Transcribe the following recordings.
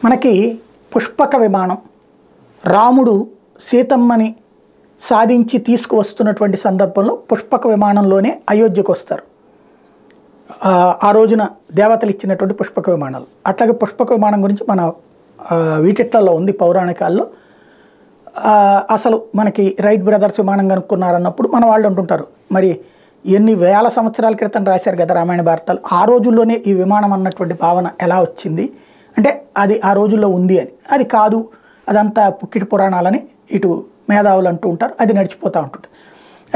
మనకి పుష్పక విమానం రాముడు సీతమ్మని సాధించి తీసుకువస్తున్నటువంటి సందర్భంలో పుష్పక విమానంలోనే అయోధ్యకు వస్తారు. ఆ రోజున దేవతలు ఇచ్చినటువంటి పుష్పక విమానాలు. అట్లాగే పుష్పక విమానం గురించి మన వీటిట్లలో ఉంది పౌరాణికాల్లో. అసలు మనకి రైట్ బ్రదర్స్ విమానం కనుక్కున్నారన్నప్పుడు మన వాళ్ళు అంటుంటారు, మరి ఎన్ని వేల సంవత్సరాల క్రితం రాశారు కదా రామాయణ భారతాలు, ఆ రోజుల్లోనే ఈ విమానం అన్నటువంటి భావన ఎలా వచ్చింది అంటే అది ఆ రోజుల్లో ఉంది అని. అది కాదు, అదంతా పుక్కిటి పురాణాలని ఇటు మేధావులు అంటూ ఉంటారు, అది నడిచిపోతూ ఉంటుంది.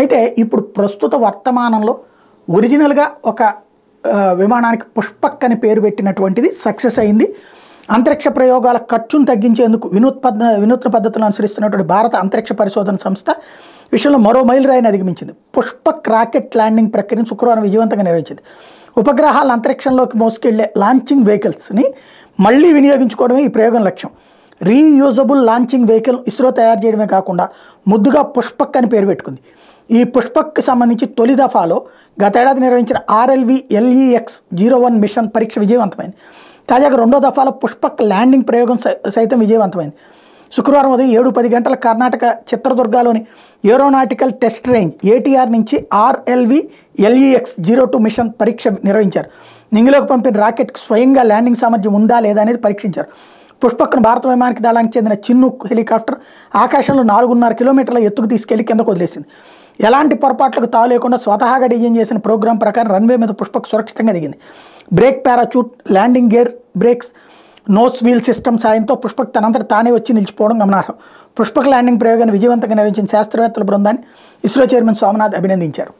అయితే ఇప్పుడు ప్రస్తుత వర్తమానంలో ఒరిజినల్గా ఒక విమానానికి పుష్పక్ అని పేరు పెట్టినటువంటిది సక్సెస్ అయింది. అంతరిక్ష ప్రయోగాల ఖర్చును తగ్గించేందుకు వినూత్న పద్ధతులను అనుసరిస్తున్నటువంటి భారత అంతరిక్ష పరిశోధన సంస్థ విషయంలో మరో మైలురాయిని అధిగమించింది. పుష్పక్ రాకెట్ ల్యాండింగ్ ప్రక్రియను శుక్రవారం విజయవంతంగా నిర్వహించింది. ఉపగ్రహాలను అంతరిక్షంలోకి మోసుకెళ్లే లాంచింగ్ వెహికల్స్ని మళ్లీ వినియోగించుకోవడమే ఈ ప్రయోగం లక్ష్యం. రీయూజబుల్ లాంచింగ్ వెహికల్ ఇస్రో తయారు చేయడమే కాకుండా ముద్దుగా పుష్పక్ అని పేరు పెట్టుకుంది. ఈ పుష్పక్కి సంబంధించి తొలి దఫాలో గతేడాది నిర్వహించిన RLV LEX-01 మిషన్ పరీక్ష విజయవంతమైంది. తాజాగా రెండో దఫాలో పుష్పక్ ల్యాండింగ్ ప్రయోగం సైతం విజయవంతమైంది. శుక్రవారం ఉదయం 7:10 గంటల కర్ణాటక చిత్రదుర్గలోని ఏరోనాటికల్ టెస్ట్ రేంజ్ ATR నుంచి RLV LEX-02 మిషన్ పరీక్ష నిర్వహించారు. నింగిలోకి పంపిన రాకెట్కి స్వయంగా ల్యాండింగ్ సామర్థ్యం ఉందా లేదా అనేది పరీక్షించారు. పుష్పక్ను భారత వైమానిక దళానికి చెందిన చిన్నూక్ హెలికాప్టర్ ఆకాశంలో 4.5 కిలోమీటర్ల ఎత్తుకు తీసుకెళ్లి కిందకు వదిలేసింది. ఎలాంటి పొరపాట్లకు తావు లేకుండా స్వతహాగా డిజైన్ చేసిన ప్రోగ్రాం ప్రకారం రన్వే మీద పుష్పక్ సురక్షితంగా దిగింది. Brake parachute, landing gear, brakes, nose wheel system సాయంతో పుష్పక్ తనంతట తానే వచ్చి నిలిచిపోవడం గమనార్హం. పుష్పక్ ల్యాండింగ్ ప్రయోగాన్ని విజయవంతంగా నిర్వహించిన శాస్త్రవేత్తల బృందాన్ని ఇస్రో చైర్మన్ సోమనాథ్ అభినందించారు.